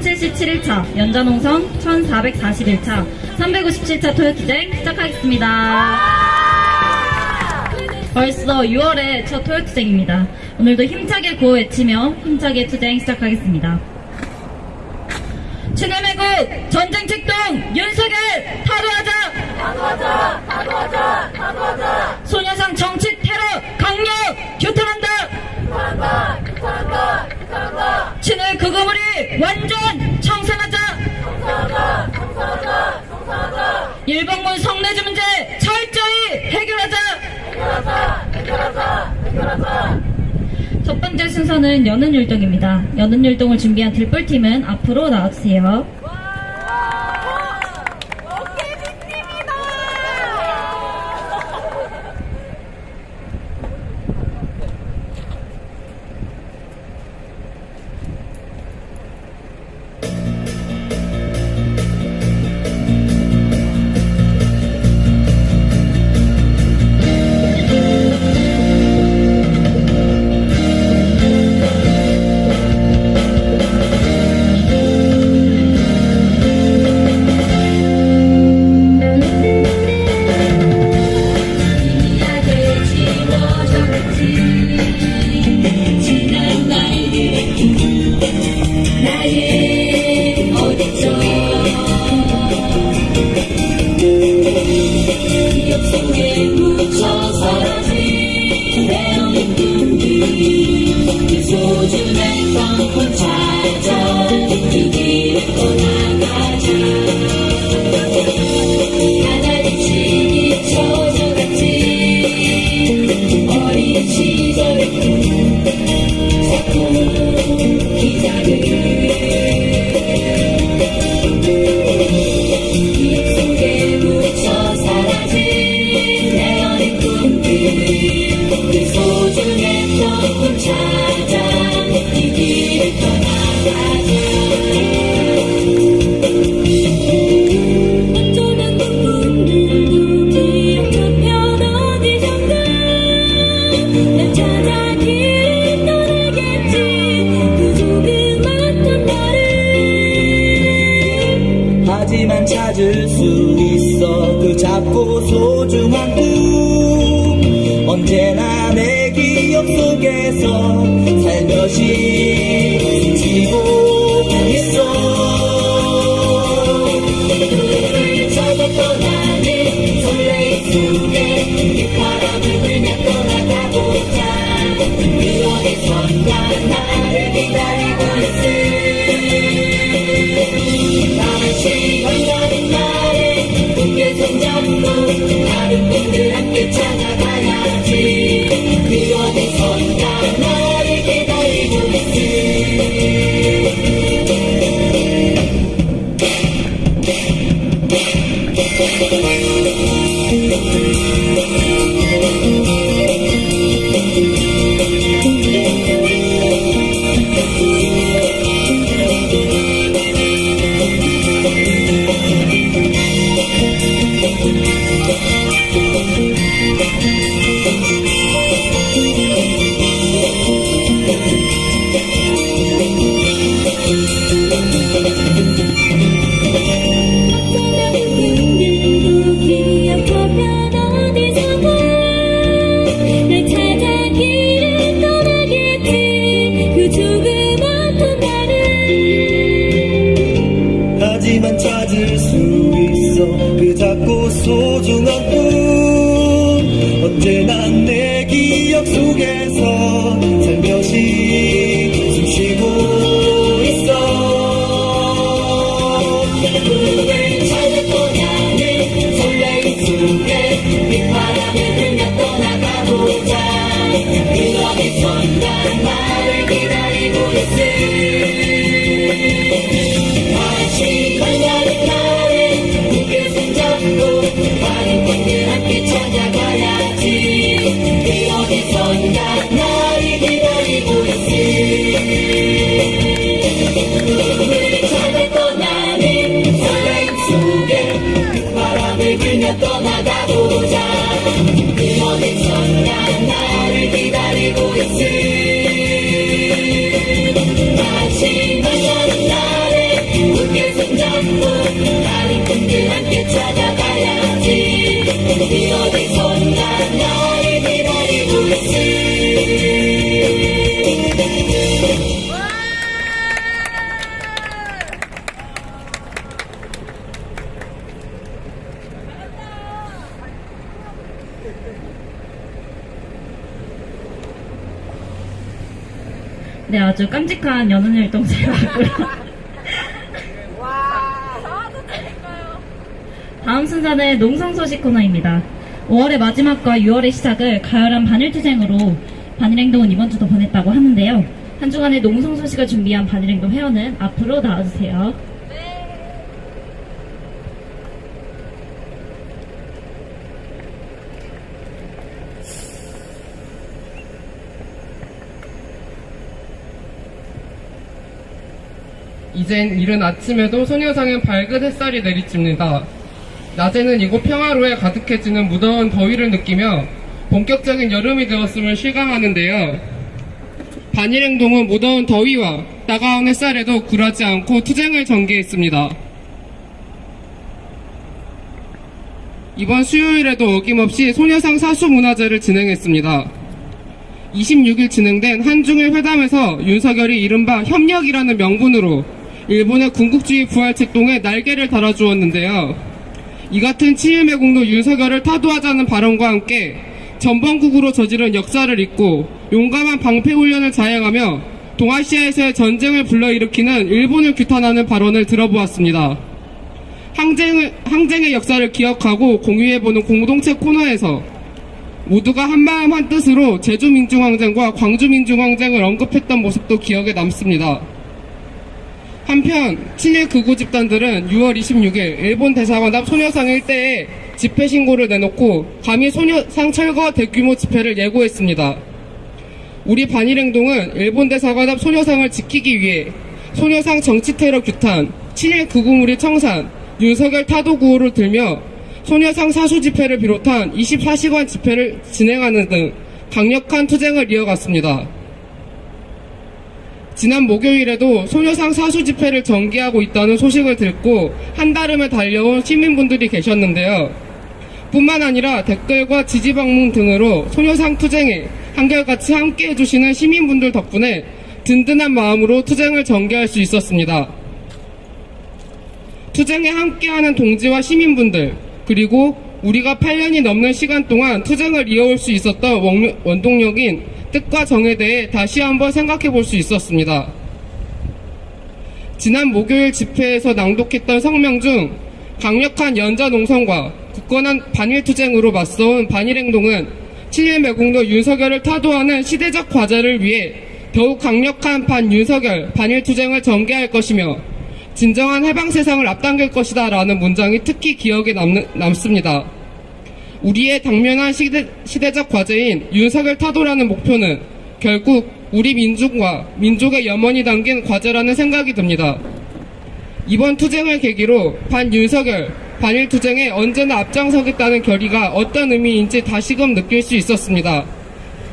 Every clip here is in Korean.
1077일차, 연자농성 1441차, 357차 토요투쟁 시작하겠습니다. 벌써 6월의 첫 토요투쟁입니다. 오늘도 힘차게 구호 외치며 힘차게 투쟁 시작하겠습니다. 친일매국 전쟁 책동 윤석열 타도하자! 타도하자! 타도하자! 타도하자! 소녀상 정치 테러 강력 규탄한다! 규탄한다! 규탄한다! 규탄한다! 친일 극우물이 완전 청산하자! 청산하자! 청산하자! 청산하자! 일본군 성내주 문제 철저히 해결하자! 해결하자! 해결하자! 해결하자! 첫 번째 순서는 여는 율동입니다. 여는 율동을 준비한 들불팀은 앞으로 나와주세요. 하지만 찾을 수 있어 그 작고 소중한 꿈 언제나 내 기억 속에서 살며시 숨쉬고 있어 꿈을 찾아 떠나는 설레임 속에 빗바람을 불며 떠나가보자 그녀의 손과 나를 기다리고 있을 시간가는 날에 함께 손잡고 다른 분들 함께 찾아가야지 그녀의 손과 나를 기다리고 있을 하지만 찾을 수 있어 그 작고 소중한 꿈 언제나 내 기억 속에서 살며시 숨쉬고 있어 꿈을 찾아 떠나는 설레임 속에 빗바람을 불며 떠나가보자 그녀의 손과 나를 기다리고 있을 시간가는 날에 함께 손잡고 많은 분들 함께 찾아가야지 그녀의 손과 나를 기다리고 있을 꿈을 찾아 떠나는 설레임 속에 바람을 불며 떠나가보자 그녀의 손과 나를 기다리고 있을 마지막 날에 나를 꿈들 함께 찾아가야지 이 어디서 난 나를 기다리고 있을 네, 아주 깜찍한 연은율동 잘 봤고요. 다음 순서는 농성 소식 코너입니다. 5월의 마지막과 6월의 시작을 가열한 반일투쟁으로 반일행동은 이번 주도 보냈다고 하는데요. 한 주간의 농성 소식을 준비한 반일행동 회원은 앞으로 나와주세요. 이젠 이른 아침에도 소녀상엔 밝은 햇살이 내리칩니다. 낮에는 이곳 평화로에 가득해지는 무더운 더위를 느끼며 본격적인 여름이 되었음을 실감하는데요. 반일행동은 무더운 더위와 따가운 햇살에도 굴하지 않고 투쟁을 전개했습니다. 이번 수요일에도 어김없이 소녀상 사수문화제를 진행했습니다. 26일 진행된 한중일 회담에서 윤석열이 이른바 협력이라는 명분으로 일본의 군국주의 부활책동에 날개를 달아주었는데요. 이 같은 친일매국노 윤석열을 타도하자는 발언과 함께 전범국으로 저지른 역사를 잊고 용감한 방패훈련을 자행하며 동아시아에서의 전쟁을 불러일으키는 일본을 규탄하는 발언을 들어보았습니다. 항쟁의 역사를 기억하고 공유해보는 공동체 코너에서 모두가 한마음 한뜻으로 제주민중항쟁과 광주민중항쟁을 언급했던 모습도 기억에 남습니다. 한편 친일 극우 집단들은 6월 26일 일본 대사관 앞 소녀상 일대에 집회 신고를 내놓고 감히 소녀상 철거 대규모 집회를 예고했습니다. 우리 반일행동은 일본 대사관 앞 소녀상을 지키기 위해 소녀상 정치테러 규탄, 친일 극우무리 청산, 윤석열 타도 구호를 들며 소녀상 사수 집회를 비롯한 24시간 집회를 진행하는 등 강력한 투쟁을 이어갔습니다. 지난 목요일에도 소녀상 사수 집회를 전개하고 있다는 소식을 듣고 한달음에 달려온 시민분들이 계셨는데요. 뿐만 아니라 댓글과 지지 방문 등으로 소녀상 투쟁에 한결같이 함께 해주시는 시민분들 덕분에 든든한 마음으로 투쟁을 전개할 수 있었습니다. 투쟁에 함께하는 동지와 시민분들, 그리고 우리가 8년이 넘는 시간 동안 투쟁을 이어올 수 있었던 원동력인 뜻과 정에 대해 다시 한번 생각해 볼 수 있었습니다. 지난 목요일 집회에서 낭독했던 성명 중 강력한 연자농성과 굳건한 반일투쟁으로 맞서온 반일행동은 친일매국노 윤석열을 타도하는 시대적 과제를 위해 더욱 강력한 반윤석열, 반일투쟁을 전개할 것이며 진정한 해방세상을 앞당길 것이다 라는 문장이 특히 기억에 남습니다. 우리의 당면한 시대적 과제인 윤석열 타도라는 목표는 결국 우리 민족과 민족의 염원이 담긴 과제라는 생각이 듭니다. 이번 투쟁을 계기로 반윤석열, 반일투쟁에 언제나 앞장서겠다는 결의가 어떤 의미인지 다시금 느낄 수 있었습니다.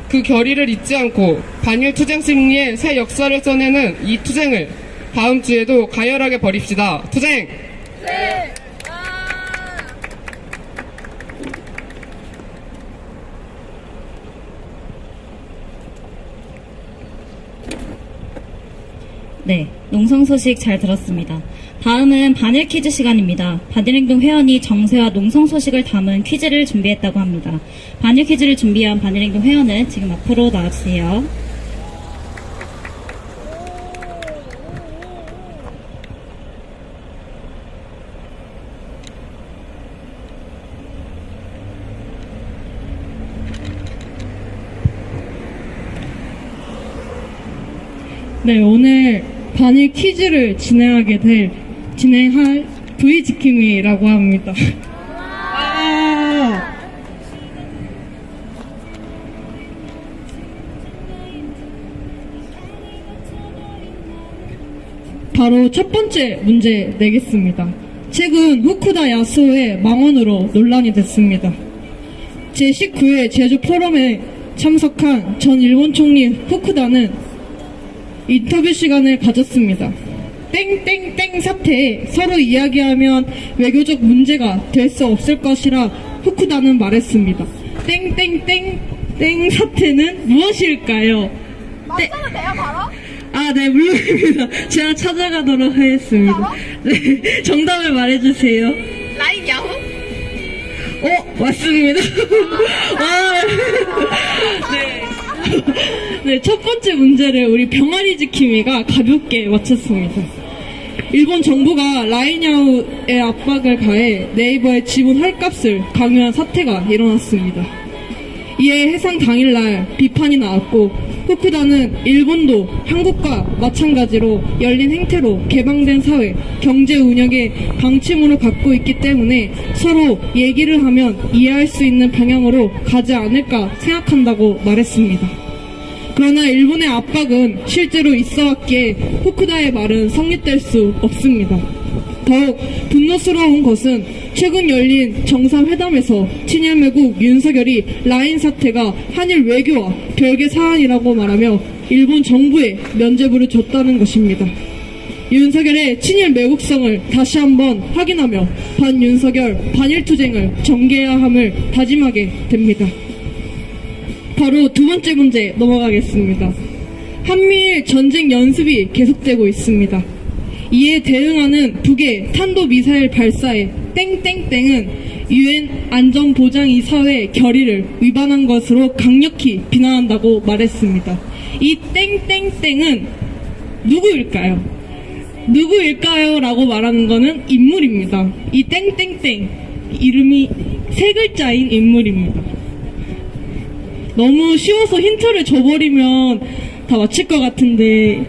그 결의를 잊지 않고 반일투쟁 승리의 새 역사를 써내는 이 투쟁을 다음 주에도 가열하게 벌입시다. 투쟁! 네. 네, 농성 소식 잘 들었습니다. 다음은 반일 퀴즈 시간입니다. 반일행동 회원이 정세와 농성 소식을 담은 퀴즈를 준비했다고 합니다. 반일 퀴즈를 준비한 반일행동 회원은 지금 앞으로 나와주세요. 네, 오늘 반일 퀴즈를 진행할 V지킴이라고 합니다. 바로 첫 번째 문제 내겠습니다. 최근 후쿠다 야스오의 망언으로 논란이 됐습니다. 제19회 제주 포럼에 참석한 전 일본 총리 후쿠다는 인터뷰 시간을 가졌습니다. 땡땡땡 사태에 서로 이야기하면 외교적 문제가 될 수 없을 것이라 후쿠다는 말했습니다. 땡땡땡 사태는 무엇일까요? 맞춰도 돼요, 바로? 아, 네, 물론입니다. 제가 찾아가도록 하겠습니다. 네, 정답을 말해주세요. 라인 야후? 맞습니다. 와, 네. 네, 첫 번째 문제를 우리 병아리 지킴이가 가볍게 맞췄습니다. 일본 정부가 라인야후의 압박을 가해 네이버의 지분 헐값을 강요한 사태가 일어났습니다. 이에 해상 당일날 비판이 나왔고 후쿠다는 일본도 한국과 마찬가지로 열린 행태로 개방된 사회, 경제 운영의 방침으로 갖고 있기 때문에 서로 얘기를 하면 이해할 수 있는 방향으로 가지 않을까 생각한다고 말했습니다. 그러나 일본의 압박은 실제로 있어왔기에 후쿠다의 말은 성립될 수 없습니다. 더욱 분노스러운 것은 최근 열린 정상회담에서 친일매국 윤석열이 라인 사태가 한일 외교와 별개 사안이라고 말하며 일본 정부에 면죄부를 줬다는 것입니다. 윤석열의 친일 매국성을 다시 한번 확인하며 반윤석열, 반일투쟁을 전개해야 함을 다짐하게 됩니다. 바로 두 번째 문제 넘어가겠습니다. 한미일 전쟁 연습이 계속되고 있습니다. 이에 대응하는 북의 탄도미사일 발사에 땡땡땡은 UN 안전보장이사회 결의를 위반한 것으로 강력히 비난한다고 말했습니다. 이 땡땡땡은 누구일까요? 누구일까요? 라고 말하는 것은 인물입니다. 이 땡땡땡 이름이 세 글자인 인물입니다. 너무 쉬워서 힌트를 줘버리면 다 맞힐 것 같은데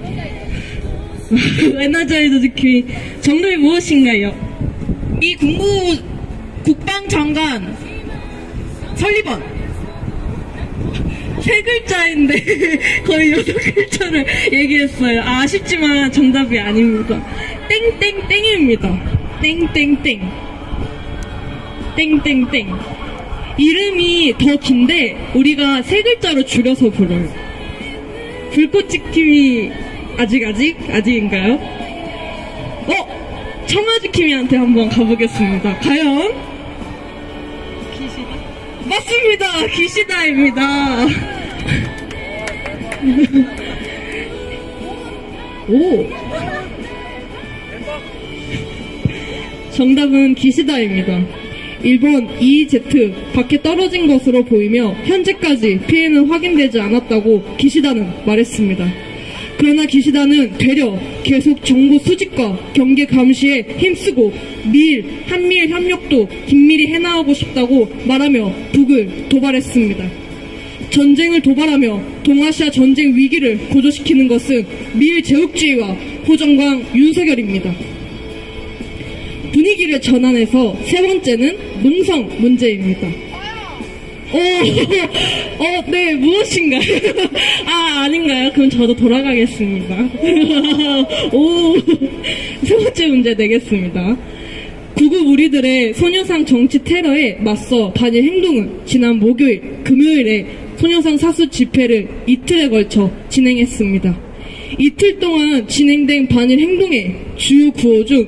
에너자이더 지킴이 정답이 무엇인가요? 미 국방장관 설리번. 세 글자인데 거의 여섯 글자를 얘기했어요. 아쉽지만 정답이 아닙니다. 땡땡땡입니다. 땡땡땡. 땡땡땡. 이름이 더 긴데 우리가 세 글자로 줄여서 불러요. 불꽃지킴이 아직인가요? 청아지킴이한테 한번 가보겠습니다. 과연? 맞습니다. 기시다입니다. 오. 정답은 기시다입니다. 일본 EEZ 밖에 떨어진 것으로 보이며 현재까지 피해는 확인되지 않았다고 기시다는 말했습니다. 그러나 기시다는 되려 계속 정보 수집과 경계 감시에 힘쓰고 한미일 협력도 긴밀히 해나가고 싶다고 말하며 북을 도발했습니다. 전쟁을 도발하며 동아시아 전쟁 위기를 고조시키는 것은 미일 제국주의와 호정광 윤석열입니다. 분위기를 전환해서 세 번째는 농성 문제입니다. 네, 무엇인가요? 아닌가요? 그럼 저도 돌아가겠습니다. 세 번째 문제 내겠습니다. 구급 우리들의 소녀상 정치 테러에 맞서 단일 행동은 지난 금요일에 소녀상 사수 집회를 이틀에 걸쳐 진행했습니다. 이틀 동안 진행된 반일 행동의 주요 구호 중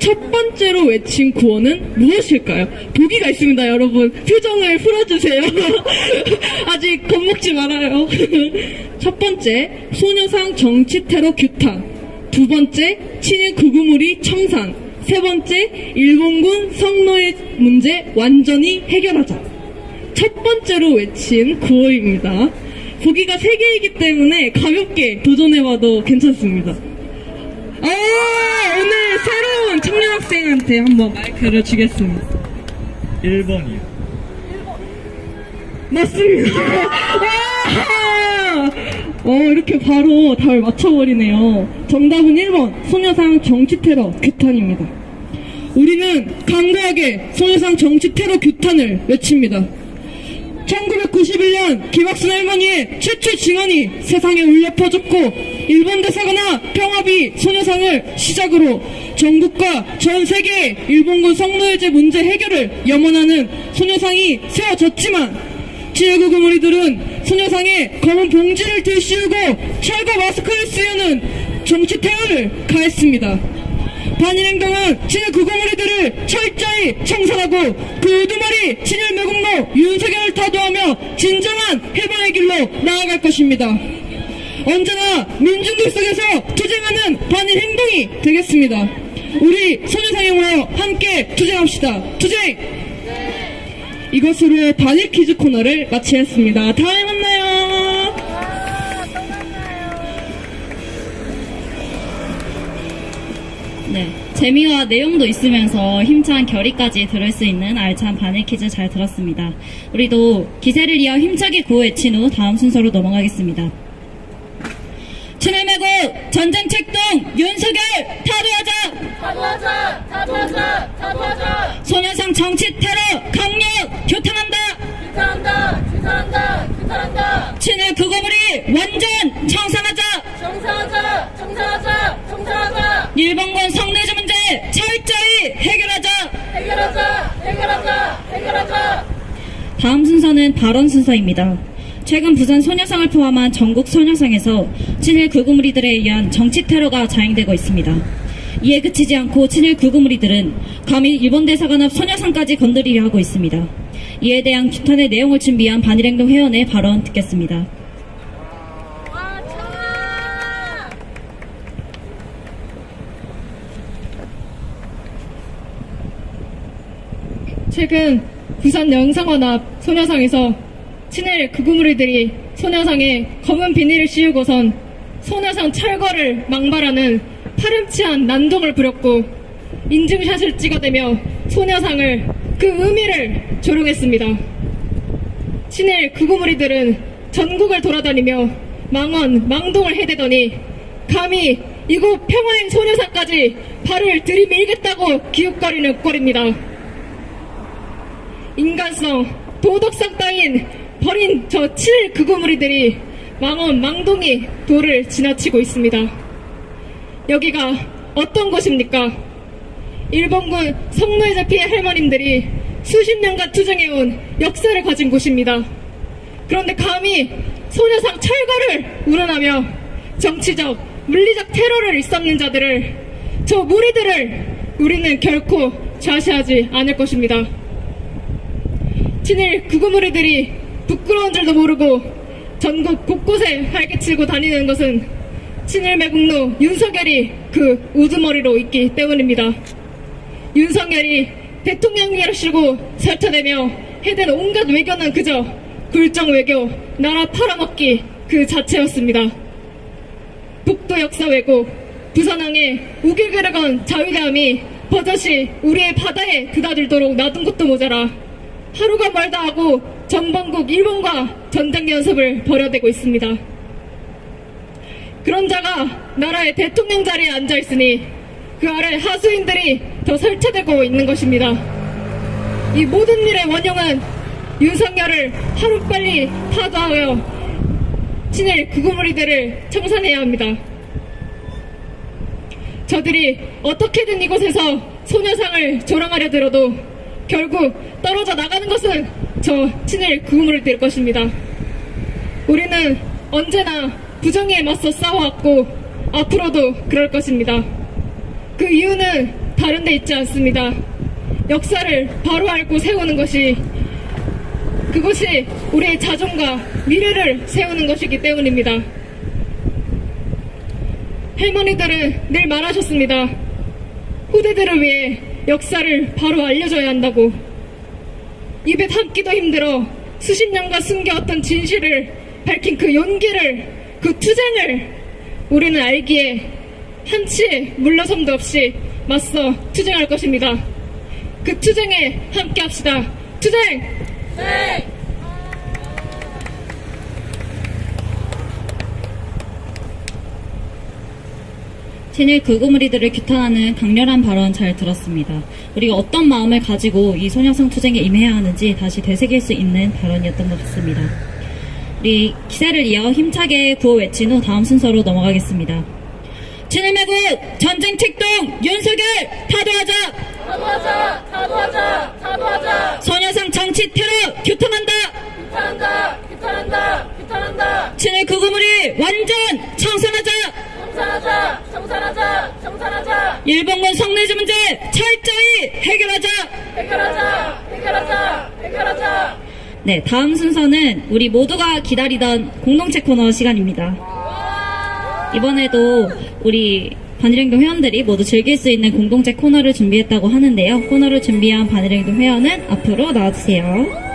첫 번째로 외친 구호는 무엇일까요? 보기가 있습니다, 여러분. 표정을 풀어주세요. 아직 겁먹지 말아요. 첫 번째, 소녀상 정치 테러 규탄. 두 번째, 친일 구구물이 청산. 세 번째, 일본군 성노예 문제 완전히 해결하자. 첫 번째로 외친 구호입니다. 보기가 3개이기 때문에 가볍게 도전해봐도 괜찮습니다. 오늘 새로운 청년 학생한테 한번 마이크를 주겠습니다. 1번이요. 맞습니다. 이렇게 바로 답을 맞춰버리네요. 정답은 1번, 소녀상 정치테러 규탄입니다. 우리는 강도하게 소녀상 정치테러 규탄을 외칩니다. 1991년 김학순 할머니의 최초 증언이 세상에 울려 퍼졌고 일본 대사관과 평화비 소녀상을 시작으로 전국과 전 세계의 일본군 성노예제 문제 해결을 염원하는 소녀상이 세워졌지만 친일구구무리들은 소녀상에 검은 봉지를 들씌우고 철거 마스크를 쓰려는 정치 테러를 가했습니다. 반일행동은 친일 구구무리들을 철저히 청산하고 그 우두머리 친일 매국노 윤석열을 타도하며 진정한 해방의 길로 나아갈 것입니다. 언제나 민중들 속에서 투쟁하는 반일행동이 되겠습니다. 우리 소녀상에 모여 함께 투쟁합시다. 투쟁! 이것으로 반일 퀴즈 코너를 마치겠습니다. 다음에 만나요. 네, 재미와 내용도 있으면서 힘찬 결의까지 들을 수 있는 알찬 반일 퀴즈 잘 들었습니다. 우리도 기세를 이어 힘차게 구호 외친 후 다음 순서로 넘어가겠습니다. 친일 매국 전쟁 책동 윤석열 타도하자! 타도하자! 타도하자! 타도하자! 소녀상 정치 테러 강력 규탄한다! 규탄한다! 규탄한다! 규탄한다! 친일 극우무리 완전 청산하자! 정상하자! 정상하자! 정상하자! 일본군 성내주 문제 철저히 해결하자! 해결하자! 해결하자! 해결하자! 다음 순서는 발언 순서입니다. 최근 부산 소녀상을 포함한 전국 소녀상에서 친일 극우무리들에 의한 정치 테러가 자행되고 있습니다. 이에 그치지 않고 친일 극우무리들은 감히 일본 대사관 앞 소녀상까지 건드리려 하고 있습니다. 이에 대한 규탄의 내용을 준비한 반일행동 회원의 발언 듣겠습니다. 와, 청아! 최근 부산 영상원 앞 소녀상에서 친일 극우무리들이 소녀상에 검은 비닐을 씌우고선 소녀상 철거를 망발하는 파렴치한 난동을 부렸고 인증샷을 찍어대며 소녀상을 그 의미를 조롱했습니다. 친일 극우무리들은 전국을 돌아다니며 망언, 망동을 해대더니 감히 이곳 평화의 소녀상까지 발을 들이밀겠다고 기웃거리는 꼴입니다. 인간성, 도덕성 따윈 버린 저 친일 극우무리들이 망언, 망동이 도를 지나치고 있습니다. 여기가 어떤 곳입니까? 일본군 성노예자 피해 할머님들이 수십 년간 투쟁해온 역사를 가진 곳입니다. 그런데 감히 소녀상 철거를 운운하며 정치적, 물리적 테러를 일삼는 자들을, 저 무리들을 우리는 결코 좌시하지 않을 것입니다. 친일 극우무리들이 부끄러운 줄도 모르고 전국 곳곳에 활개치고 다니는 것은 친일 매국노 윤석열이 그 우두머리로 있기 때문입니다. 윤석열이 대통령이라시고 설쳐내며 해댄 온갖 외교는 그저 굴정 외교, 나라 팔아먹기 그 자체였습니다. 북도 역사 왜곡, 부산항에 우길그르 건 자위대함이 버젓이 우리의 바다에 드나들도록 놔둔 것도 모자라 하루가 멀다 하고 전범국 일본과 전쟁 연습을 벌여대고 있습니다. 그런 자가 나라의 대통령 자리에 앉아있으니 그 아래 하수인들이 더 설치되고 있는 것입니다. 이 모든 일의 원흉은 윤석열을 하루빨리 타도하여 친일 극우무리들을 청산해야 합니다. 저들이 어떻게든 이곳에서 소녀상을 조롱하려 들어도 결국 떨어져 나가는 것은 저 친일 극우무리들일 것입니다. 우리는 언제나 부정에 맞서 싸워왔고 앞으로도 그럴 것입니다. 그 이유는 다른 데 있지 않습니다. 역사를 바로 알고 세우는 것이, 그것이 우리의 자존과 미래를 세우는 것이기 때문입니다. 할머니들은 늘 말하셨습니다. 후대들을 위해 역사를 바로 알려줘야 한다고. 입에 담기도 힘들어 수십 년간 숨겨왔던 진실을 밝힌 그 용기를, 그 투쟁을 우리는 알기에 한치의 물러섬도 없이 맞서 투쟁할 것입니다. 그 투쟁에 함께 합시다. 투쟁! 네! 친일 극우무리들을 규탄하는 강렬한 발언 잘 들었습니다. 우리가 어떤 마음을 가지고 이 소녀상 투쟁에 임해야 하는지 다시 되새길 수 있는 발언이었던 것 같습니다. 우리 기세를 이어 힘차게 구호 외친 후 다음 순서로 넘어가겠습니다. 친일 매국 전쟁 책동 윤석열 타도하자! 타도하자! 타도하자! 타도하자! 소녀상 정치 테러 규탄한다! 규탄한다! 규탄한다! 규탄한다! 친일 극우무리 완전 청산하자! 청산하자! 청산하자! 청산하자! 일본군 성내주 문제 철저히 해결하자! 해결하자! 해결하자! 해결하자! 네, 다음 순서는 우리 모두가 기다리던 공동체 코너 시간입니다. 이번에도 우리 반일행동 회원들이 모두 즐길 수 있는 공동체 코너를 준비했다고 하는데요. 코너를 준비한 반일행동 회원은 앞으로 나와주세요.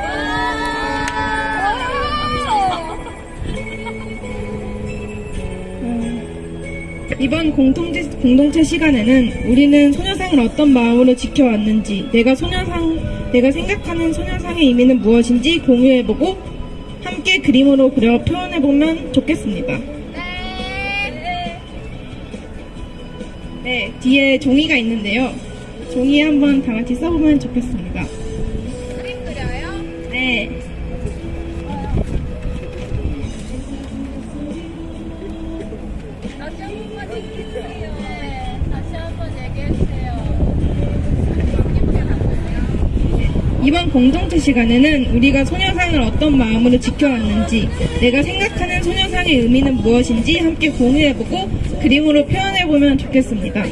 이번 공동체 시간에는 우리는 소녀상을 어떤 마음으로 지켜왔는지, 내가 생각하는 소녀상의 의미는 무엇인지 공유해보고 함께 그림으로 그려 표현해보면 좋겠습니다. 네, 뒤에 종이가 있는데요. 종이에 한번 다 같이 써보면 좋겠습니다. 그림 그려요? 네. 다시 한 번만 얘기해주세요. 네, 다시 한 번 얘기해주세요. 이번 공동체 시간에는 우리가 소녀상을 어떤 마음으로 지켜왔는지, 내가 생각하는 소녀상의 의미는 무엇인지 함께 공유해보고 그림으로 표현해보면 좋겠습니다.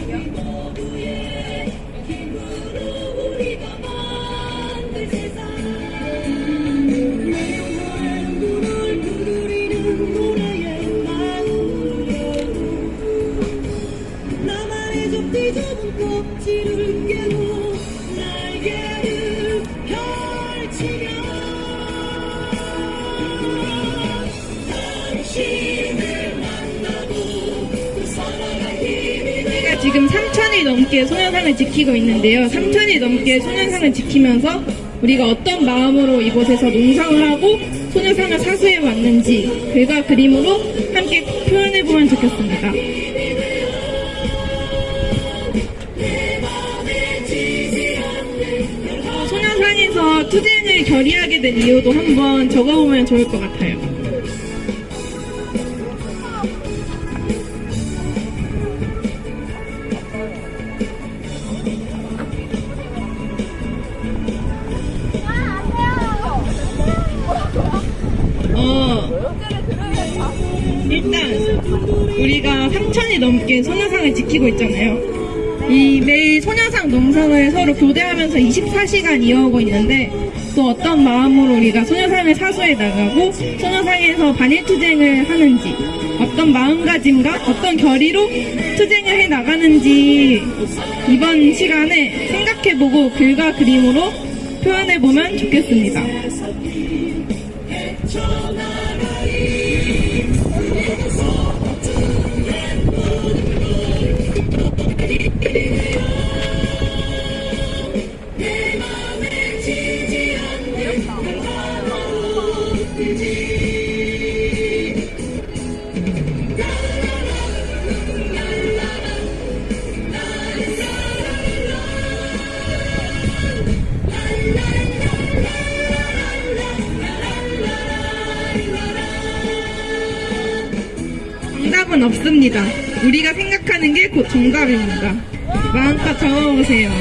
나만의 좁디 좁은 꼭지를 깨고 날개를 펼치며 당신을 만나고 그 사랑의 힘이 우리가 지금 3천이 넘게 소녀상을 지키고 있는데요. 3천이 넘게 소녀상을 지키면서 우리가 어떤 마음으로 이곳에서 농성을 하고 소녀상을 사수해 왔는지 글과 그림으로 함께 표현해보면 좋겠습니다. 소녀상에서 투쟁을 결의하게 된 이유도 한번 적어보면 좋을 것 같아요. 일단 우리가 3천이 넘게 소녀상을 지키고 있잖아요. 이 매일 소녀상 농성을 서로 교대하면서 24시간 이어오고 있는데, 또 어떤 마음으로 우리가 소녀상을 사수해 나가고 소녀상에서 반일투쟁을 하는지, 어떤 마음가짐과 어떤 결의로 투쟁을 해 나가는지 이번 시간에 생각해보고 글과 그림으로 표현해보면 좋겠습니다. 정답은 없습니다. 우리가 생각하는 게 곧 정답입니다. 마음껏 적어보세요.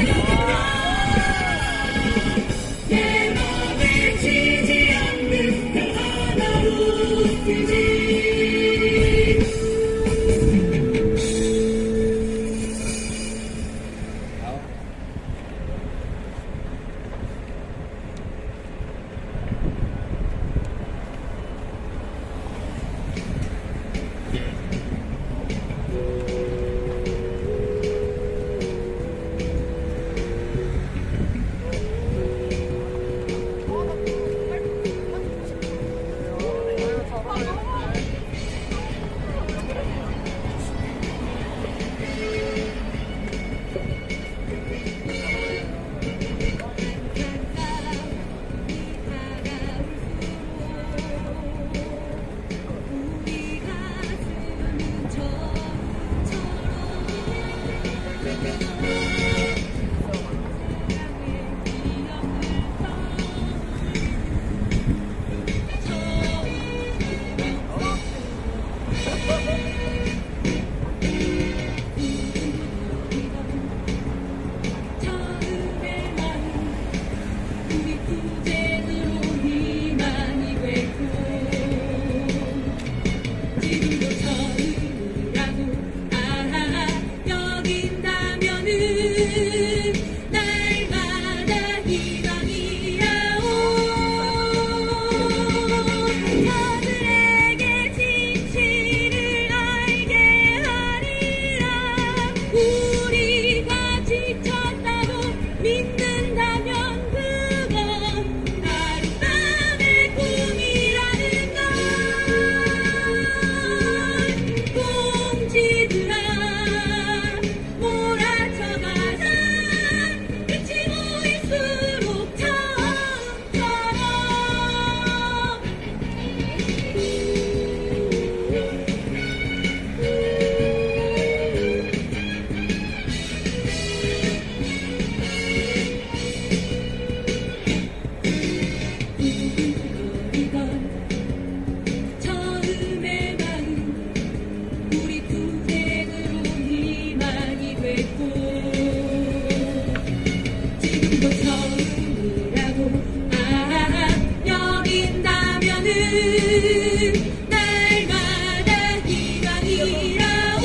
날마다 희망이라오.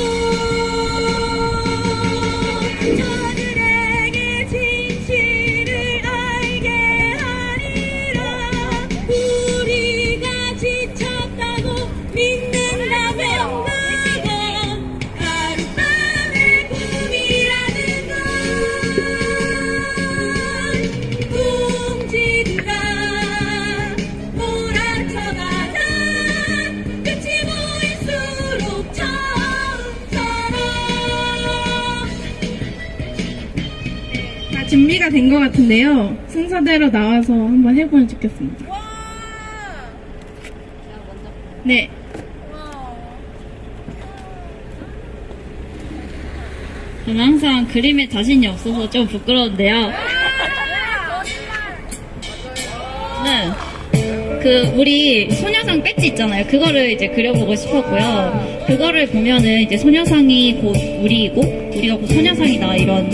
저들에게 진실을 알게 하리라. 우리가 지쳤다고 믿는다면 그건 하룻밤의 꿈이라는 걸. 움직이라 몰아쳐가자. 끝이 보일수록 처음처럼. 다 준비가 된 것 같은데요. 순서대로 나와서 한번 해보면 좋겠습니다. 네. 저는 항상 그림에 자신이 없어서 좀 부끄러운데요. 저는 우리 소녀상 배지 있잖아요. 그거를 이제 그려보고 싶었고요. 그거를 보면은 이제 소녀상이 곧 우리이고 우리가 곧 소녀상이다 이런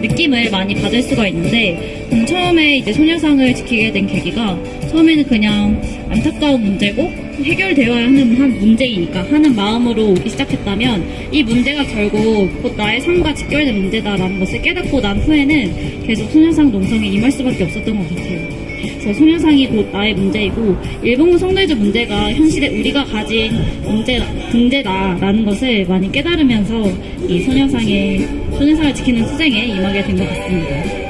느낌을 많이 받을 수가 있는데, 처음에 이제 소녀상을 지키게 된 계기가 처음에는 그냥 안타까운 문제고 해결되어야 하는 문제이니까 하는 마음으로 오기 시작했다면, 이 문제가 결국 곧 나의 삶과 직결된 문제다라는 것을 깨닫고 난 후에는 계속 소녀상 농성에 임할 수밖에 없었던 것 같아요. 그래서 소녀상이 곧 나의 문제이고 일본군 성노예제 문제가 현실에 우리가 가진 문제다라는 것을 많이 깨달으면서 이 소녀상을 지키는 투쟁에 임하게 된 것 같습니다.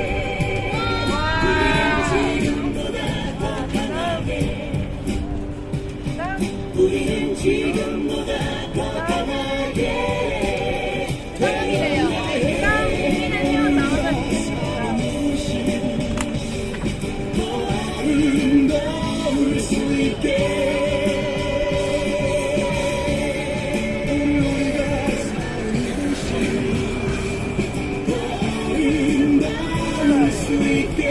우리는 지금보다 더 강하게. 사랑이래요. 고민은요 나와서 아름다울 수 있게. 우리가 사는 곳이 아름다울 수 있게.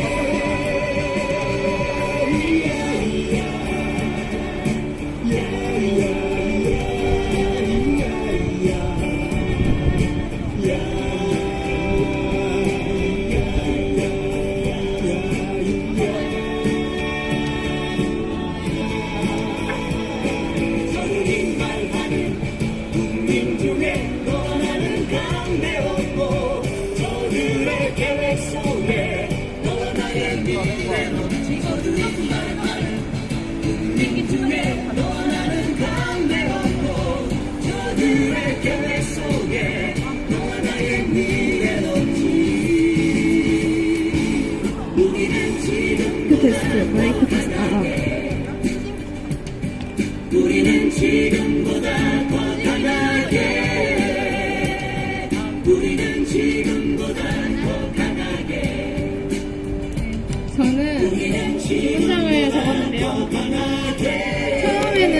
마이크 테스트. 우리는 지금보다 더 강하게. 우리는 지금보다 더 강하게. 저는 문장을 적었는데요. 처음에는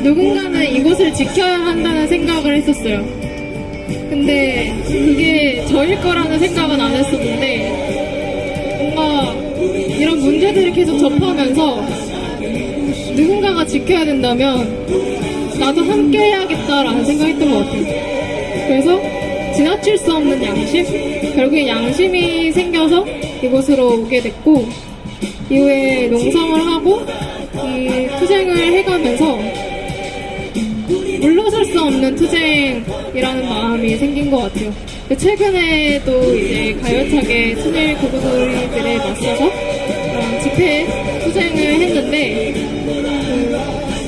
누군가는 이곳을 지켜야 한다는 생각을 했었어요. 근데 그게 저일 거라는 생각은 안 했었는데, 뭔가 이런 문제들을 계속 접하면서 누군가가 지켜야 된다면 나도 함께 해야겠다라는 생각했던 것 같아요. 그래서 지나칠 수 없는 양심? 결국에 양심이 생겨서 이곳으로 오게 됐고, 이후에 농성을 하고 이 투쟁을 해가면서 물러설 수 없는 투쟁이라는 마음이 생긴 것 같아요. 최근에도 이제 가열차게 친일 구구들에 맞서서 집회 투쟁을 했는데,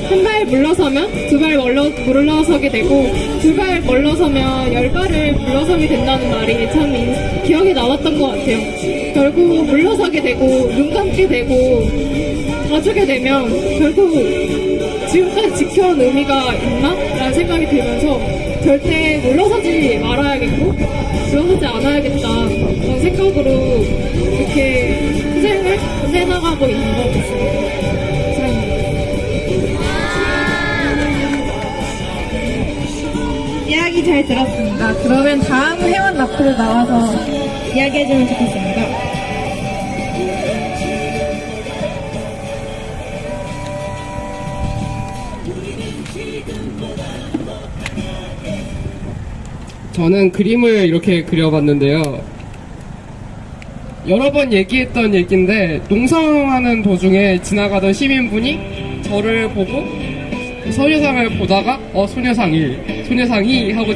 한 발 물러서면 두 발 물러서게 되고, 두 발 물러서면 10발을 물러서게 된다는 말이 참 기억에 남았던 것 같아요. 결국 물러서게 되고 눈 감게 되고 봐주게 되면 결국 지금까지 지켜온 의미가 있나? 라는 생각이 들면서 절대 물러서지 말아야겠고 물러서지 않아야겠다 그런 생각으로 이렇게 투쟁을 해나가고 있는 것 같습니다. 이야기 잘 들었습니다. 그러면 다음 회원 앞으로 나와서 이야기해주면 좋겠습니다. 저는 그림을 이렇게 그려봤는데요. 여러 번 얘기했던 얘기인데 농성하는 도중에 지나가던 시민분이 저를 보고 소녀상을 보다가 소녀상 1, 소녀상 2 하고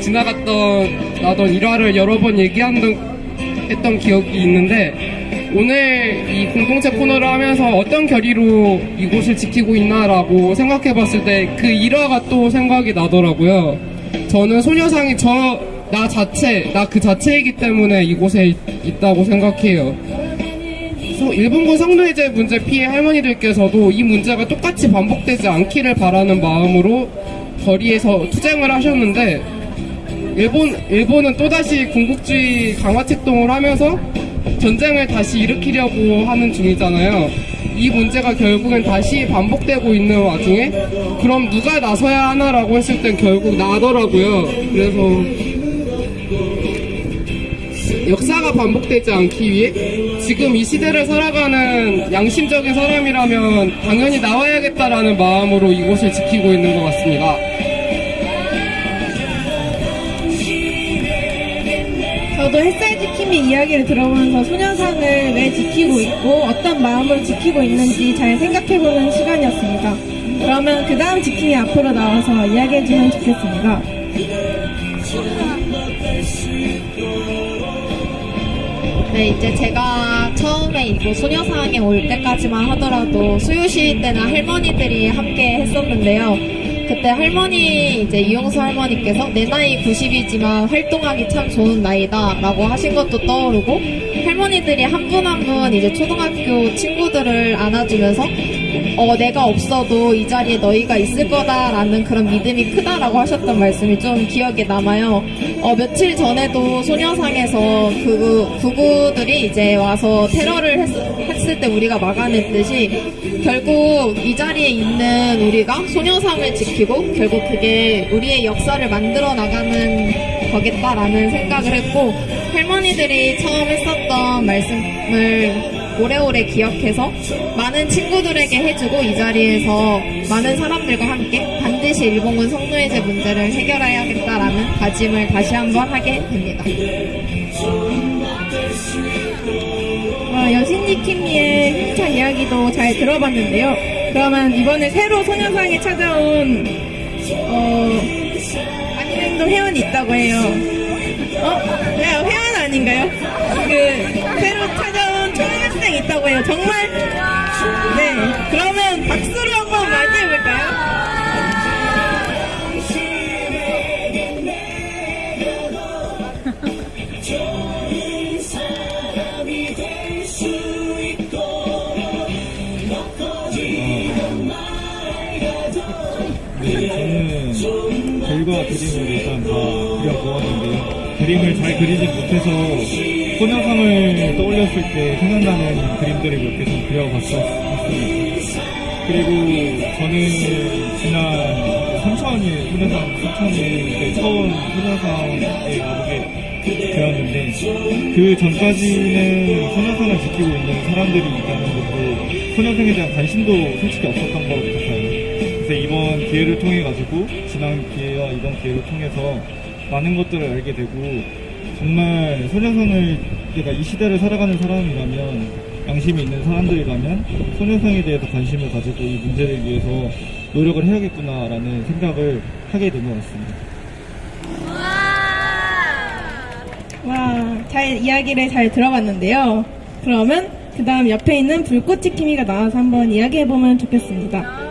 나던 일화를 여러 번 했던 기억이 있는데 오늘 이 공동체 코너를 하면서 어떤 결의로 이곳을 지키고 있나라고 생각해 봤을 때 그 일화가 또 생각이 나더라고요. 저는 소녀상이 나 그 자체이기 때문에 이곳에 있다고 생각해요. 일본군 성노예제 문제 피해 할머니들께서도 이 문제가 똑같이 반복되지 않기를 바라는 마음으로 거리에서 투쟁을 하셨는데 일본은 또다시 군국주의 강화 책동을 하면서 전쟁을 다시 일으키려고 하는 중이잖아요. 이 문제가 결국엔 다시 반복되고 있는 와중에 그럼 누가 나서야 하나라고 했을 땐 결국 나더라고요. 그래서 역사가 반복되지 않기 위해 지금 이 시대를 살아가는 양심적인 사람이라면 당연히 나와야겠다라는 마음으로 이곳을 지키고 있는 것 같습니다. 저도 햇살 지킴이 이야기를 들어보면서 소녀상을 왜 지키고 있고 어떤 마음으로 지키고 있는지 잘 생각해보는 시간이었습니다. 그러면 그 다음 지킴이 앞으로 나와서 이야기해주면 좋겠습니다. 네, 이제 제가 처음에 이곳 소녀상에 올 때까지만 하더라도 수요시 때는 할머니들이 함께 했었는데요. 그때 이제 이용수 할머니께서 내 나이 90이지만 활동하기 참 좋은 나이다 라고 하신 것도 떠오르고 할머니들이 한 분 한 분 이제 초등학교 친구들을 안아주면서 내가 없어도 이 자리에 너희가 있을 거다라는 그런 믿음이 크다라고 하셨던 말씀이 좀 기억에 남아요. 며칠 전에도 소녀상에서 구구들이 이제 와서 테러를 했을 때 우리가 막아냈듯이 결국 이 자리에 있는 우리가 소녀상을 지키고 결국 그게 우리의 역사를 만들어 나가는 거겠다라는 생각을 했고 할머니들이 처음 했었던 말씀을 오래오래 기억해서 많은 친구들에게 해주고 이 자리에서 많은 사람들과 함께 반드시 일본군 성노예제 문제를 해결해야겠다라는 다짐을 다시 한번 하게 됩니다. 여신지킴이의 힘찬 이야기도 잘 들어봤는데요. 그러면 이번에 새로 소녀상에 찾아온 반일행동 회원이 있다고 해요. 네, 회원 아닌가요? 새로 찾아온 초등학생 있다고 해요. 정말? 네. 그러면 박수로 한번 맞이해볼까요? 네, 저는 글과 그림을 일단 다 그려보았는데요. 그림을 잘 그리지 못해서 소녀상을 떠올렸을 때 생각나는 그림들을 몇 개 좀 그려봤었습니다. 그리고 저는 지난 삼천일 때 처음 소녀상에 가보게 되었는데 그 전까지는 소녀상을 지키고 있는 사람들이 있다는 것도 소녀상에 대한 관심도 솔직히 없었던 것 같아요. 그래서 이번 기회를 통해 가지고 지난 기회와 이번 기회를 통해서 많은 것들을 알게 되고 정말 소녀상을 내가 이 시대를 살아가는 사람이라면 양심이 있는 사람들이라면 소녀상에 대해서 관심을 가지고 이 문제를 위해서 노력을 해야겠구나라는 생각을 하게 된 것 같습니다. 와, 이야기를 잘 들어봤는데요. 그러면 그 다음 옆에 있는 불꽃 지킴이가 나와서 한번 이야기해보면 좋겠습니다.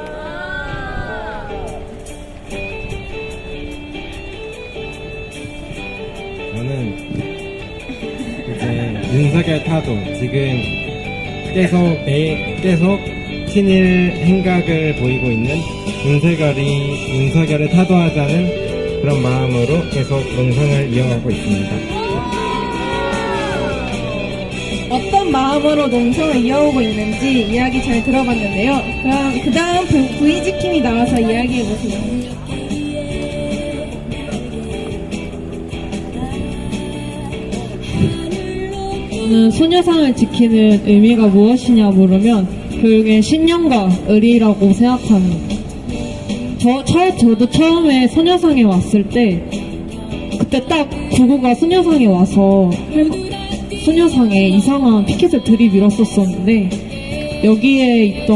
저는 이제 윤석열 타도 지금 계속 친일 행각을 보이고 있는 윤석열을 타도하자는 그런 마음으로 계속 농성을 이어가고 있습니다. 어떤 마음으로 농성을 이어오고 있는지 이야기 잘 들어봤는데요. 그럼 그 다음 V지킴이 나와서 이야기해보세요. 저는 소녀상을 지키는 의미가 무엇이냐 물으면 결국엔 신념과 의리라고 생각합니다. 저도 처음에 소녀상에 왔을 때 그때 딱 구구가 소녀상에 와서 소녀상에 이상한 피켓을 들이밀었었었는데 여기에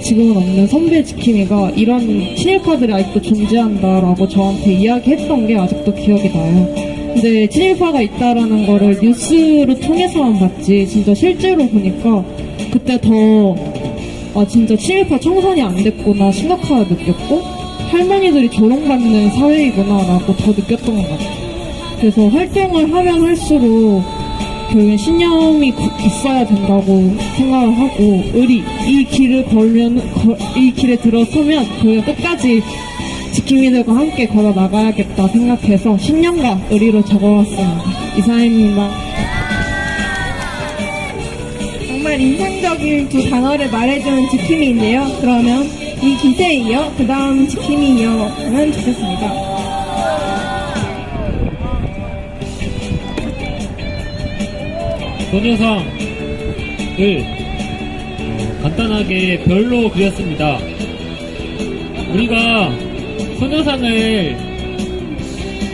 지금은 없는 선배 지킴이가 이런 친일파들이 아직도 존재한다라고 저한테 이야기했던 게 아직도 기억이 나요. 근데 친일파가 있다라는 거를 뉴스로 통해서만 봤지 진짜 실제로 보니까 그때 더 진짜 친일파 청산이 안 됐구나 심각하게 느꼈고 할머니들이 조롱받는 사회이구나라고 더 느꼈던 것 같아요. 그래서 활동을 하면 할수록 결국엔 신념이 있어야 된다고 생각을 하고 이 길에 들어서면 결국엔 끝까지 지킴이들과 함께 걸어 나가야겠다 생각해서 신념과 의리로 적어왔습니다. 이상입니다. 정말 인상적인 두 단어를 말해주는 지킴이인데요. 그러면 이 기세에 이어 그 다음 지킴이 이어가면 좋겠습니다. 소녀상을 간단하게 별로 그렸습니다. 우리가 소녀상을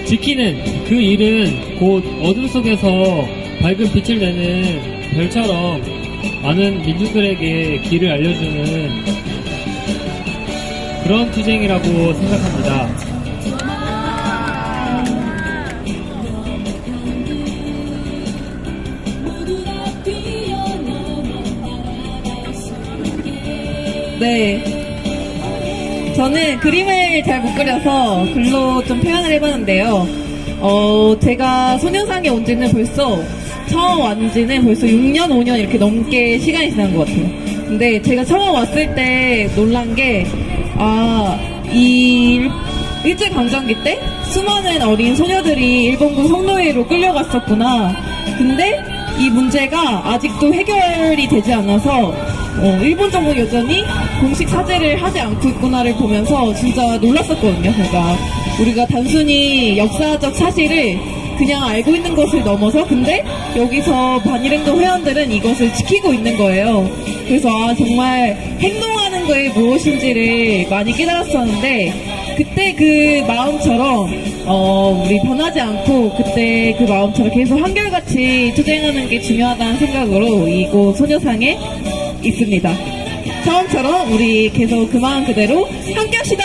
지키는 그 일은 곧 어둠 속에서 밝은 빛을 내는 별처럼 많은 민중들에게 길을 알려주는 그런 투쟁이라고 생각합니다. 네. 저는 그림을 잘 못 그려서 글로 좀 표현을 해봤는데요. 제가 소녀상에 온 지는 처음 왔는 지는 벌써 6년, 5년 이렇게 넘게 시간이 지난 것 같아요. 근데 제가 처음 왔을 때 놀란 게, 이 일제강점기 때 수많은 어린 소녀들이 일본군 성노예로 끌려갔었구나. 근데 이 문제가 아직도 해결이 되지 않아서 일본 정부 여전히 공식 사죄를 하지 않고 있구나를 보면서 진짜 놀랐었거든요. 그러니까 우리가 단순히 역사적 사실을 그냥 알고 있는 것을 넘어서 근데 여기서 반일행동 회원들은 이것을 지키고 있는 거예요. 그래서 정말 행동하는 거에 무엇인지를 많이 깨달았었는데 그때 그 마음처럼 우리 변하지 않고 그때 그 마음처럼 계속 한결같이 투쟁하는 게 중요하다는 생각으로 이곳 소녀상에 있습니다. 처음처럼 우리 계속 그 마음 그대로 함께 합시다.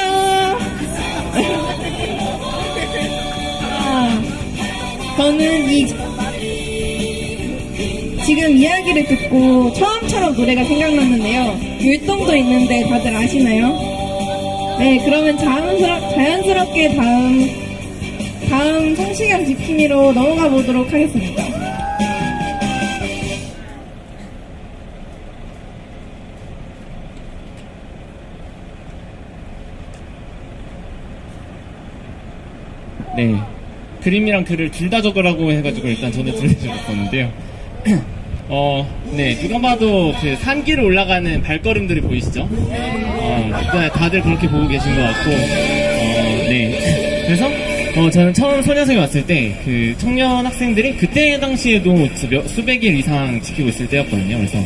저는 지금 이야기를 듣고 처음처럼 노래가 생각났는데요. 율동도 있는데 다들 아시나요? 네, 그러면 자연스럽게 다음 성시경 지킴이로 넘어가 보도록 하겠습니다. 네. 그림이랑 글을 둘 다 적으라고 해가지고 일단 저는 둘 다 적었었는데요. 네. 누가 봐도 그 산길을 올라가는 발걸음들이 보이시죠? 일단 다들 그렇게 보고 계신 것 같고, 네. 그래서, 저는 처음 소녀상에 왔을 때, 그 청년 학생들이 그때 당시에도 수백 일 이상 지키고 있을 때였거든요. 그래서,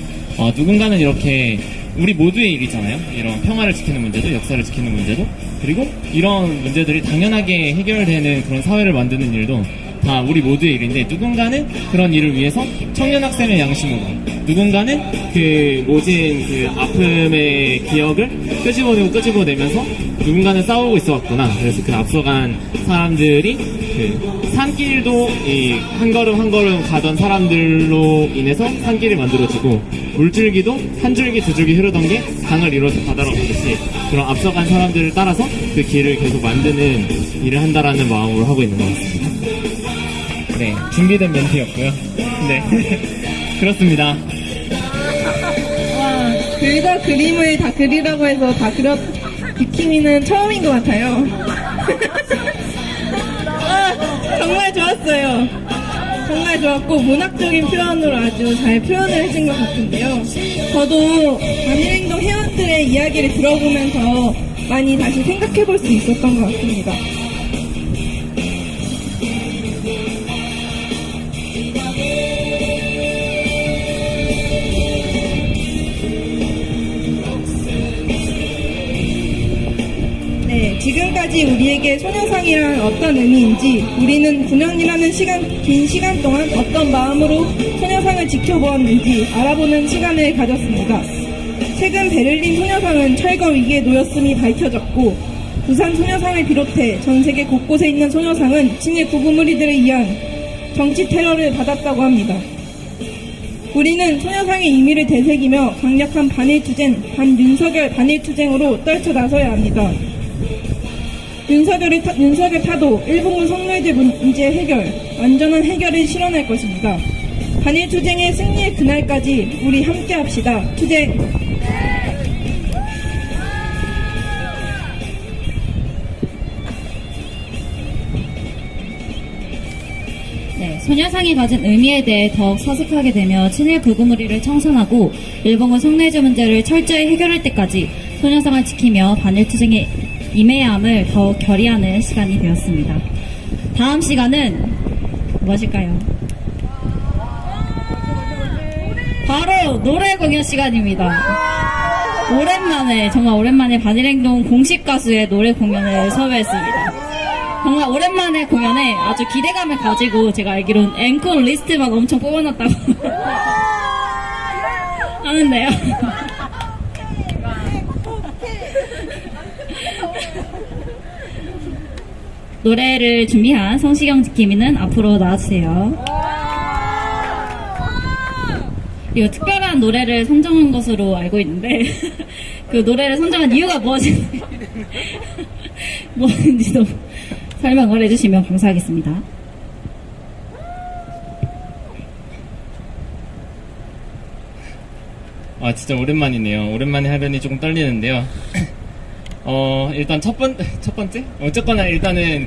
누군가는 이렇게, 우리 모두의 일이잖아요. 이런 평화를 지키는 문제도, 역사를 지키는 문제도, 그리고 이런 문제들이 당연하게 해결되는 그런 사회를 만드는 일도 다 우리 모두의 일인데 누군가는 그런 일을 위해서 청년 학생의 양심으로 누군가는 그 모진 그 아픔의 기억을 끄집어내면서 누군가는 싸우고 있어왔구나. 그래서 그 앞서간 사람들이 그 산길도 이 한 걸음 한 걸음 가던 사람들로 인해서 산길이 만들어지고 물줄기도 한 줄기 두 줄기 흐르던 게 강을 이뤄서 바다로 가듯이 그런 앞서간 사람들을 따라서 그 길을 계속 만드는 일을 한다라는 마음으로 하고 있는 것 같습니다. 네, 준비된 멘트였고요. 네, 그렇습니다. 와, 글과 그림을 다 그리라고 해서 다 지킴이는 처음인 것 같아요. 정말 좋았어요. 정말 좋았고 문학적인 표현으로 아주 잘 표현을 해준 것 같은데요. 저도 반일행동 회원들의 이야기를 들어보면서 많이 다시 생각해볼 수 있었던 것 같습니다. 지금까지 우리에게 소녀상이란 어떤 의미인지 우리는 9년이라는 긴 시간 동안 어떤 마음으로 소녀상을 지켜보았는지 알아보는 시간을 가졌습니다. 최근 베를린 소녀상은 철거 위기에 놓였음이 밝혀졌고 부산 소녀상을 비롯해 전 세계 곳곳에 있는 소녀상은 친일 구구무리들에 의한 정치 테러를 받았다고 합니다. 우리는 소녀상의 의미를 되새기며 강력한 반윤석열 반일투쟁으로 떨쳐나서야 합니다. 윤석열 타도 일본군 성노예들 문제 해결, 완전한 해결을 실현할 것입니다. 반일투쟁의 승리의 그날까지 우리 함께 합시다. 투쟁! 네, 소녀상이 가진 의미에 대해 더욱 서색하게 되며 친일 구구무리를 청산하고 일본군 성노예제 문제를 철저히 해결할 때까지 소녀상을 지키며 반일투쟁에 임해야 함을 더욱 결의하는 시간이 되었습니다. 다음 시간은 무엇일까요? 바로 노래 공연 시간입니다. 정말 오랜만에 반일행동 공식 가수의 노래 공연을 섭외했습니다. 정말 오랜만에 공연에 아주 기대감을 가지고 제가 알기로는 앵콜 리스트만 엄청 뽑아놨다고 하는데요. 노래를 준비한 성시경 지킴이는 앞으로 나와주세요. 그리고 특별한 노래를 선정한 것으로 알고 있는데 그 노래를 선정한 이유가 무엇인지도 설명을 해주시면 감사하겠습니다. 아, 진짜 오랜만이네요. 오랜만에 하려니 조금 떨리는데요. 일단 첫 번째? 어쨌거나 일단은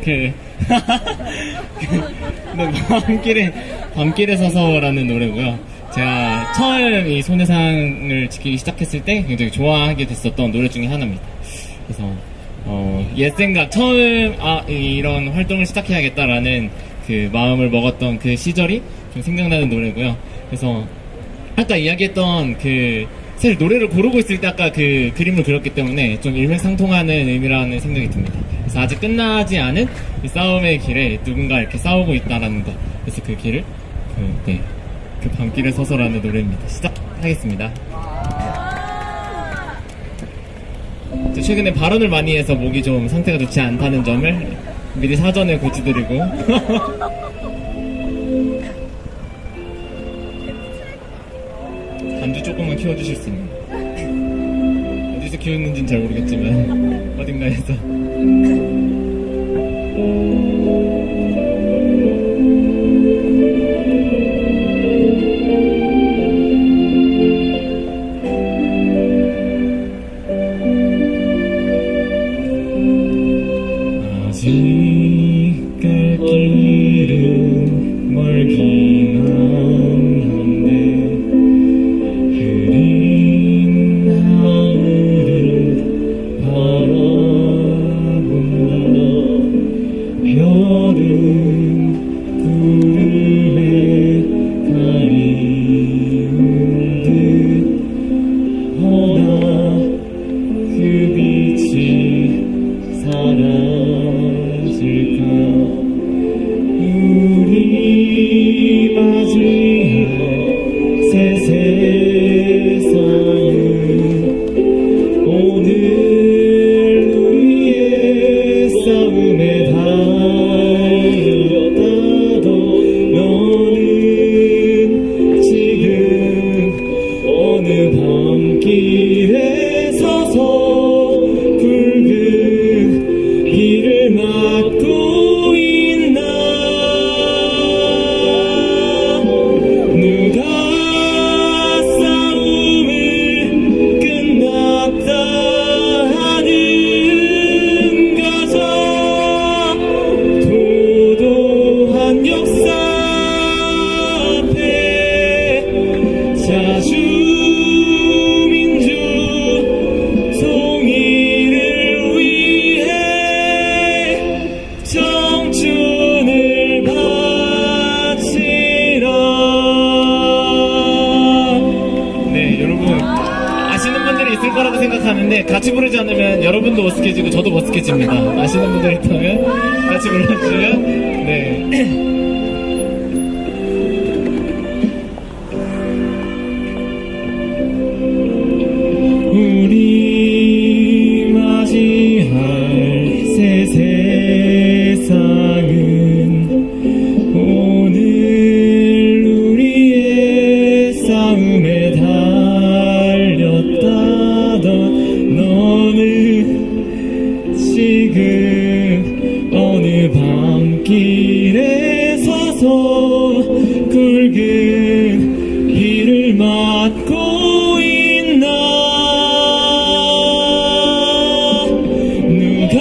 밤길에 서서라는 노래고요. 제가 처음 이 소녀상을 지키기 시작했을 때 굉장히 좋아하게 됐었던 노래 중에 하나입니다. 그래서, 옛 생각, 처음, 이런 활동을 시작해야겠다라는 그 마음을 먹었던 그 시절이 좀 생각나는 노래고요. 그래서, 아까 이야기했던 사실 노래를 고르고 있을 때 아까 그 그림을 그렸기 때문에 좀 일맥상통하는 의미라는 생각이 듭니다. 그래서 아직 끝나지 않은 이 싸움의 길에 누군가 이렇게 싸우고 있다라는 것. 그래서 그 길을, 그 밤길에 서서라는 노래입니다. 시작하겠습니다. 최근에 발언을 많이 해서 목이 좀 상태가 좋지 않다는 점을 미리 사전에 고치드리고 간주 조금만 키워주실 수 있나요? 어디서 키웠는지는 잘 모르겠지만 어딘가에서 갈 길은 멀긴 한데 흐린 하늘을 바라본다. 별은 구름에 가리운 듯 허나 그 빛이 사라질까. 우리 맞이할 새 세상은 오늘 우리의 싸움에 달렸다도 너는 지금 어느 밤길에 서서 붉은 길을 막고 있나. 누가 싸움을 끝났다 하는 가자. 도도한 역사 앞에 자주민주 통일을 위해 저 있을 거라고 생각하는데 같이 부르지 않으면 여러분도 머쓱해지고 저도 머쓱해집니다. 아시는 분들 있다면 같이 불러주시면 네. 우리 맞이할 새 세상은 오늘 우리의 싸움에 달렸다던 너는 지금 어느 밤길에 서서 굵은 비를 맞고 있나. 누가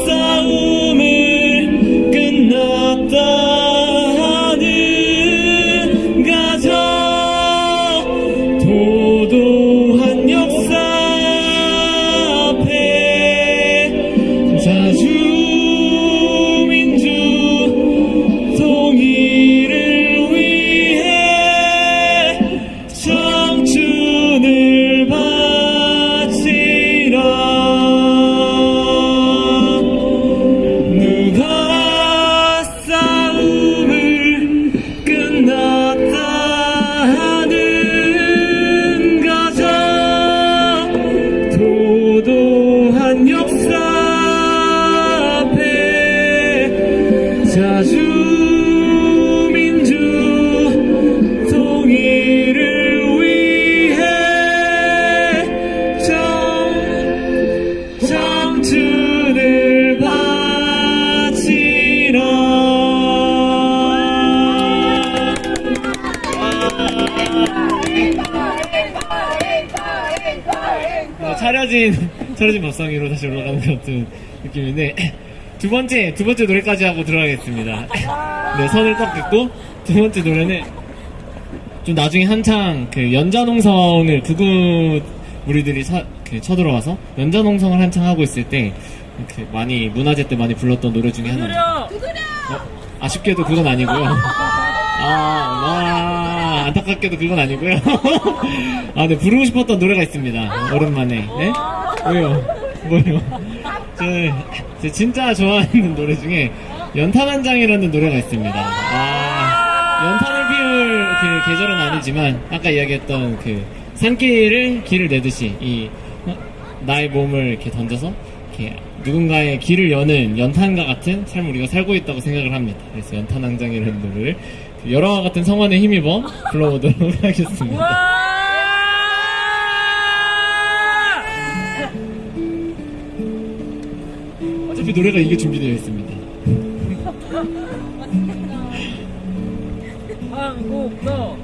싸움을 끝났다 하는 가정 도도한 역사 앞에 자주민주 통일을 위해 청춘을 바치라. 누가 싸움을 끝났다 하는 가정 도도한 역사 앞에 자주민주 통일을 위해 청춘을 바치라. 차려진 밥상위로 다시 올라가는 것 같은 느낌인데 두 번째 노래까지 하고 들어가겠습니다. 네, 선을 딱 긋고 두 번째 노래는 좀 나중에 한창 그 연자농성을 북구 무리들이 쳐들어와서 연자농성을 한창 하고 있을 때 그 많이 문화제 때 많이 불렀던 노래 중에 하나. 아쉽게도 그건 아니고요. 안타깝게도 그건 아니고요. 네, 부르고 싶었던 노래가 있습니다. 오랜만에. 네? 뭐요? 제 진짜 좋아하는 노래 중에 연탄한장이라는 노래가 있습니다. 연탄을 피울 그 계절은 아니지만 아까 이야기했던 그 산길을 길을 내듯이 나의 몸을 이렇게 던져서 이렇게 누군가의 길을 여는 연탄과 같은 삶을 우리가 살고 있다고 생각을 합니다. 그래서 연탄한장이라는 노래를 여러와 같은 성원에 힘입어 불러보도록 하겠습니다. 어차피 노래가 이게 준비되어 있습니다. 한국도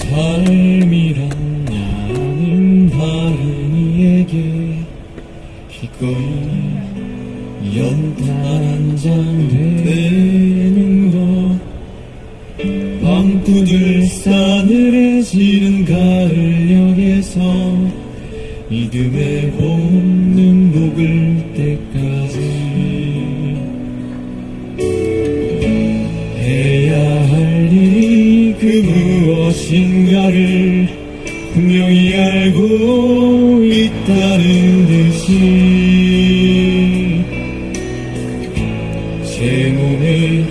삶이란 나는 바른이에게 기꺼이 연탄 한 장 되는 것 방구들 싸늘해지는 가을역에서 이듬해 봄눈 녹을 때까지 해야 할 일이 그 무엇인가를 분명히 알고 있다는 듯이 제 몸에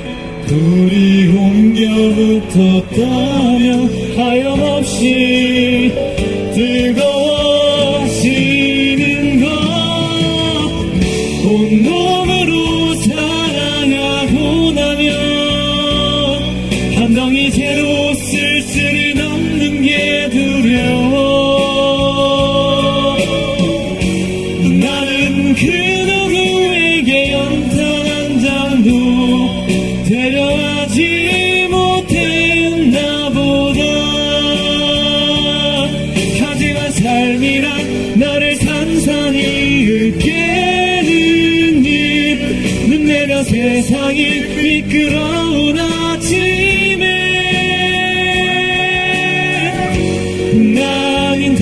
불이 옮겨 붙었다면 하염없이 뜨거워지는 것 온몸으로 사랑하고 나면 한 덩이 새로 쓸쓸히 넘는 게 두려워. 나는 그 누구에게 연탄 한 장도 데려가지 못했나 보다. 하지만 삶이란 나를 산산히 으깨는 일 눈 내려 세상이 미끄러운 아침에 나는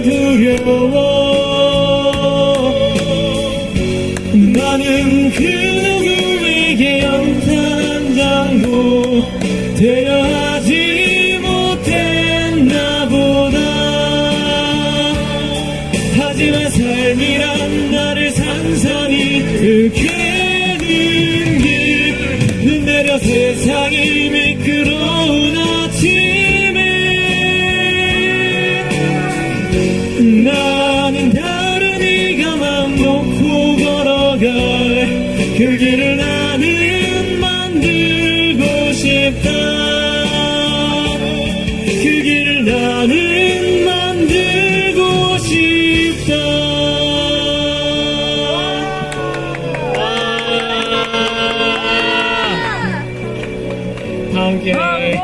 두려워. 나는 그 누구에게 연탄 장도 되려 하지 못했나 보다. 하지만 삶이란 나를 산산히 이끄는 길, 눈 내려 세상이 미끄러운 아침에 나는 다른 네가 맘 놓고 걸어갈 그 길을 나는 만들고 싶다. 그 길을 나는 만들고 싶다. 다음 기회에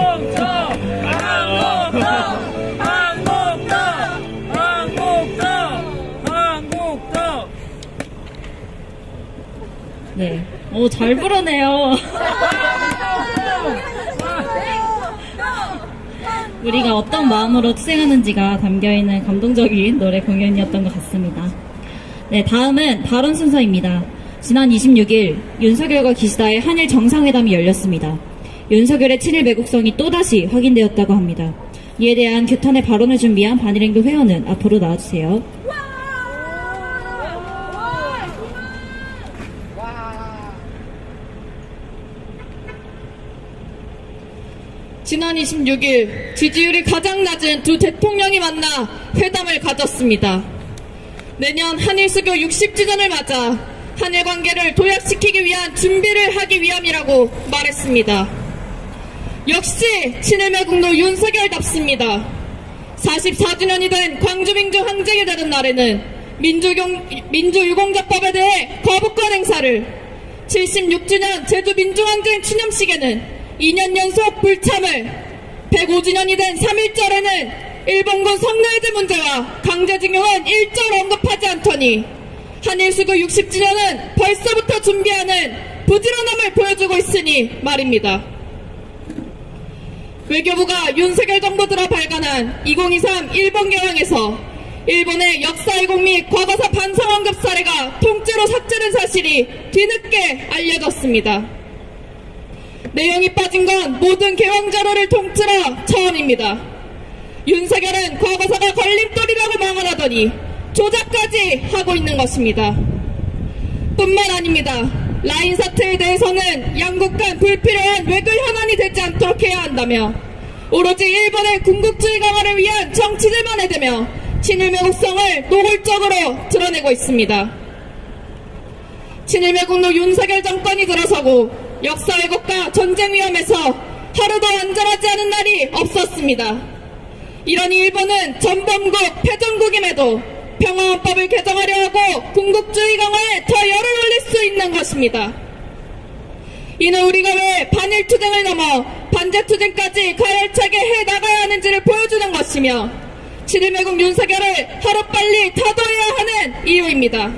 네. 오, 잘 부르네요. 우리가 어떤 마음으로 투쟁하는지가 담겨있는 감동적인 노래 공연이었던 것 같습니다. 네, 다음은 발언 순서입니다. 지난 26일 윤석열과 기시다의 한일 정상회담이 열렸습니다. 윤석열의 친일 매국성이 또다시 확인되었다고 합니다. 이에 대한 규탄의 발언을 준비한 반일행동 회원은 앞으로 나와주세요. 지난 26일 지지율이 가장 낮은 두 대통령이 만나 회담을 가졌습니다. 내년 한일 수교 60주년을 맞아 한일 관계를 도약시키기 위한 준비를 하기 위함이라고 말했습니다. 역시 친일매국노 윤석열답습니다. 44주년이 된 광주민주 항쟁이 되는 날에는 민주유공자법에 대해 거부권 행사를, 76주년 제주민주항쟁 추념식에는 2년 연속 불참을, 105주년이 된 3.1절에는 일본군 성노예제 문제와 강제징용은 일절 언급하지 않더니 한일수교 60주년은 벌써부터 준비하는 부지런함을 보여주고 있으니 말입니다. 외교부가 윤석열 정부 들어 발간한 2023 일본 경향에서 일본의 역사 왜곡 및 과거사 반성 언급 사례가 통째로 삭제된 사실이 뒤늦게 알려졌습니다. 내용이 빠진 건 모든 개황 자료를 통틀어 처음입니다. 윤석열은 과거사가 걸림돌이라고 망언하더니 조작까지 하고 있는 것입니다. 뿐만 아닙니다. 라인 사태에 대해서는 양국 간 불필요한 외교 현안이 되지 않도록 해야 한다며 오로지 일본의 군국주의 강화를 위한 정치들만 해대며 친일매국성을 노골적으로 드러내고 있습니다. 친일매국노 윤석열 정권이 들어서고 역사 왜곡과 전쟁 위험에서 하루도 안전하지 않은 날이 없었습니다. 이러니 일본은 전범국, 패전국임에도 평화헌법을 개정하려 하고 군국주의 강화에 더 열을 올릴 수 있는 것입니다. 이는 우리가 왜 반일투쟁을 넘어 반제투쟁까지 가열차게 해나가야 하는지를 보여주는 것이며 친일매국 윤석열을 하루빨리 타도해야 하는 이유입니다.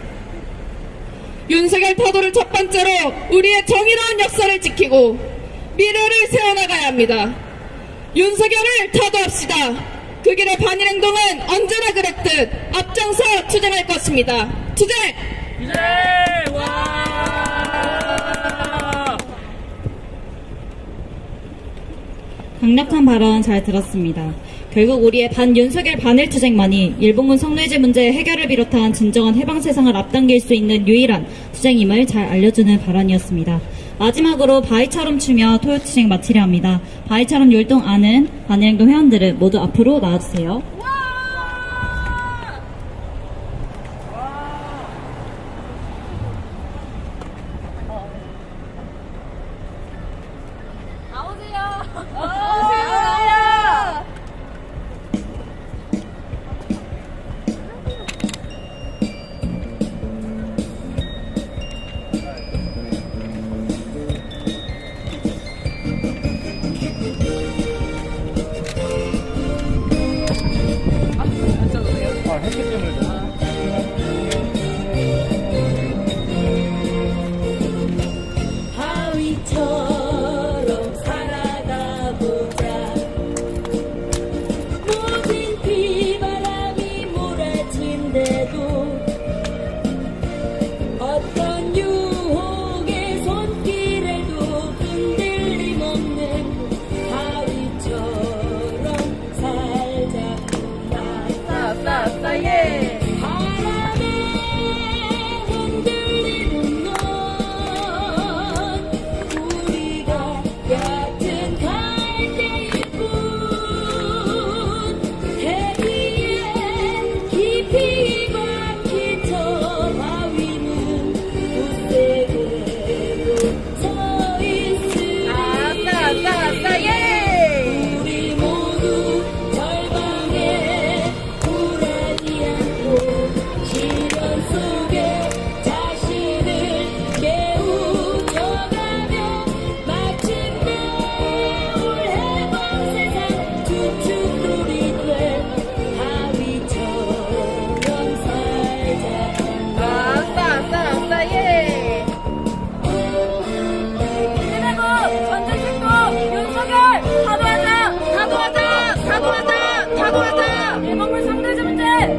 윤석열 타도를 첫 번째로 우리의 정의로운 역사를 지키고 미래를 세워나가야 합니다. 윤석열을 타도합시다. 그 길의 반일행동은 언제나 그랬듯 앞장서 투쟁할 것입니다. 투쟁! 강력한 발언 잘 들었습니다. 결국 우리의 반윤석열 반일투쟁만이 일본군 성노예제 문제 해결을 비롯한 진정한 해방 세상을 앞당길 수 있는 유일한 투쟁임을 잘 알려주는 발언이었습니다. 마지막으로 바위처럼 추며 토요투쟁 마치려 합니다. 바위처럼 율동 아는 반일행동 회원들은 모두 앞으로 나와주세요.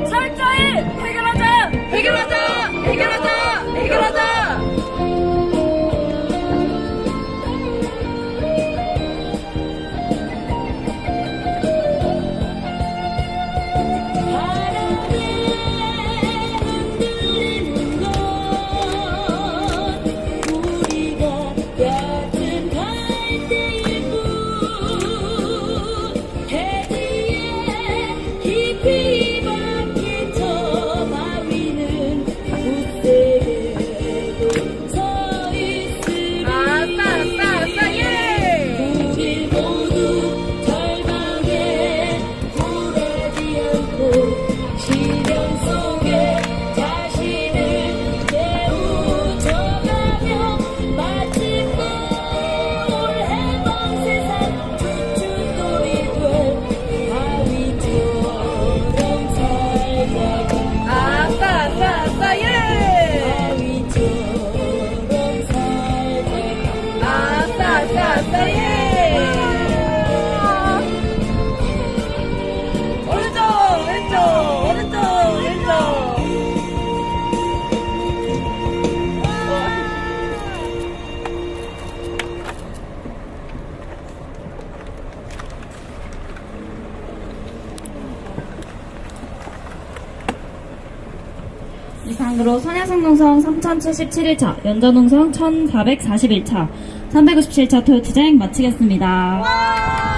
철저히 해결하자! 해결하자! 해결하자! 해결하자! 이상으로 선야성농성 3077일차, 연자농성 1441차, 397차 토요투쟁 마치겠습니다.